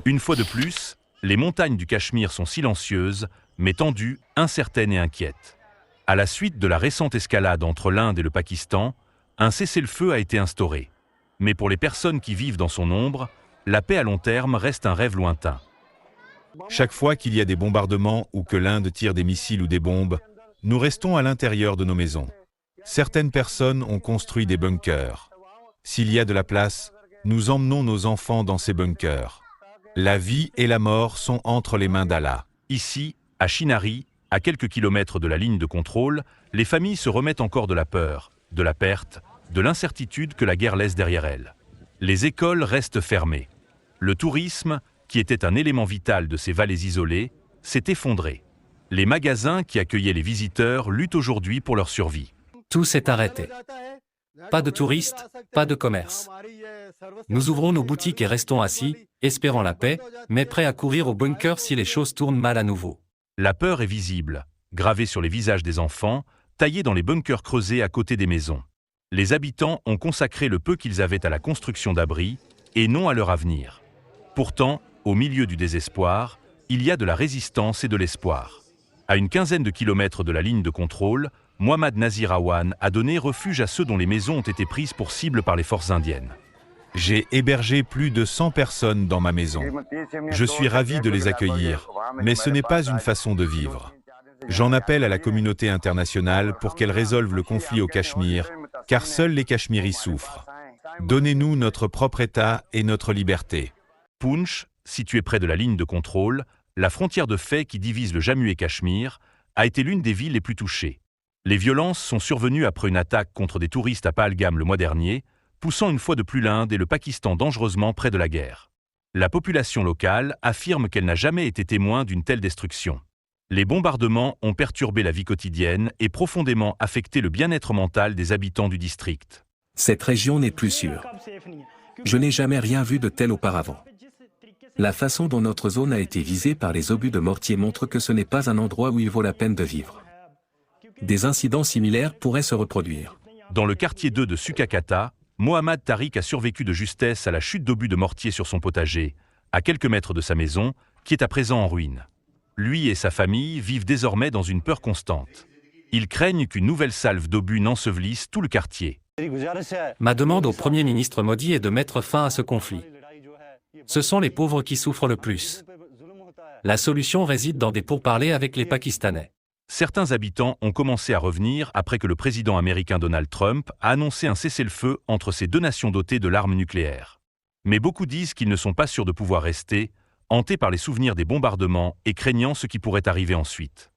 Une fois de plus, les montagnes du Cachemire sont silencieuses, mais tendues, incertaines et inquiètes. À la suite de la récente escalade entre l'Inde et le Pakistan, un cessez-le-feu a été instauré. Mais pour les personnes qui vivent dans son ombre, la paix à long terme reste un rêve lointain. Chaque fois qu'il y a des bombardements ou que l'Inde tire des missiles ou des bombes, nous restons à l'intérieur de nos maisons. Certaines personnes ont construit des bunkers. S'il y a de la place, nous emmenons nos enfants dans ces bunkers. La vie et la mort sont entre les mains d'Allah. Ici, à Chinari, à quelques kilomètres de la ligne de contrôle, les familles se remettent encore de la peur, de la perte, de l'incertitude que la guerre laisse derrière elle. Les écoles restent fermées. Le tourisme, qui était un élément vital de ces vallées isolées, s'est effondré. Les magasins qui accueillaient les visiteurs luttent aujourd'hui pour leur survie. Tout s'est arrêté. Pas de touristes, pas de commerce. Nous ouvrons nos boutiques et restons assis, espérant la paix, mais prêts à courir au bunker si les choses tournent mal à nouveau. La peur est visible, gravée sur les visages des enfants, taillée dans les bunkers creusés à côté des maisons. Les habitants ont consacré le peu qu'ils avaient à la construction d'abris et non à leur avenir. Pourtant, au milieu du désespoir, il y a de la résistance et de l'espoir. À une quinzaine de kilomètres de la ligne de contrôle, Mohammad Nazir Awan a donné refuge à ceux dont les maisons ont été prises pour cible par les forces indiennes. J'ai hébergé plus de 100 personnes dans ma maison. Je suis ravi de les accueillir, mais ce n'est pas une façon de vivre. J'en appelle à la communauté internationale pour qu'elle résolve le conflit au Cachemire, car seuls les Cachemiris souffrent. Donnez-nous notre propre État et notre liberté. Poonch, située près de la ligne de contrôle, la frontière de fait qui divise le Jammu et Cachemire, a été l'une des villes les plus touchées. Les violences sont survenues après une attaque contre des touristes à Pahalgam le mois dernier, poussant une fois de plus l'Inde et le Pakistan dangereusement près de la guerre. La population locale affirme qu'elle n'a jamais été témoin d'une telle destruction. Les bombardements ont perturbé la vie quotidienne et profondément affecté le bien-être mental des habitants du district. Cette région n'est plus sûre. Je n'ai jamais rien vu de tel auparavant. La façon dont notre zone a été visée par les obus de mortier montre que ce n'est pas un endroit où il vaut la peine de vivre. Des incidents similaires pourraient se reproduire. Dans le quartier 2 de Sukakata, Mohammad Tariq a survécu de justesse à la chute d'obus de mortier sur son potager, à quelques mètres de sa maison, qui est à présent en ruine. Lui et sa famille vivent désormais dans une peur constante. Ils craignent qu'une nouvelle salve d'obus n'ensevelisse tout le quartier. Ma demande au Premier ministre Modi est de mettre fin à ce conflit. Ce sont les pauvres qui souffrent le plus. La solution réside dans des pourparlers avec les Pakistanais. Certains habitants ont commencé à revenir après que le président américain Donald Trump a annoncé un cessez-le-feu entre ces deux nations dotées de l'arme nucléaire. Mais beaucoup disent qu'ils ne sont pas sûrs de pouvoir rester, hantés par les souvenirs des bombardements et craignant ce qui pourrait arriver ensuite.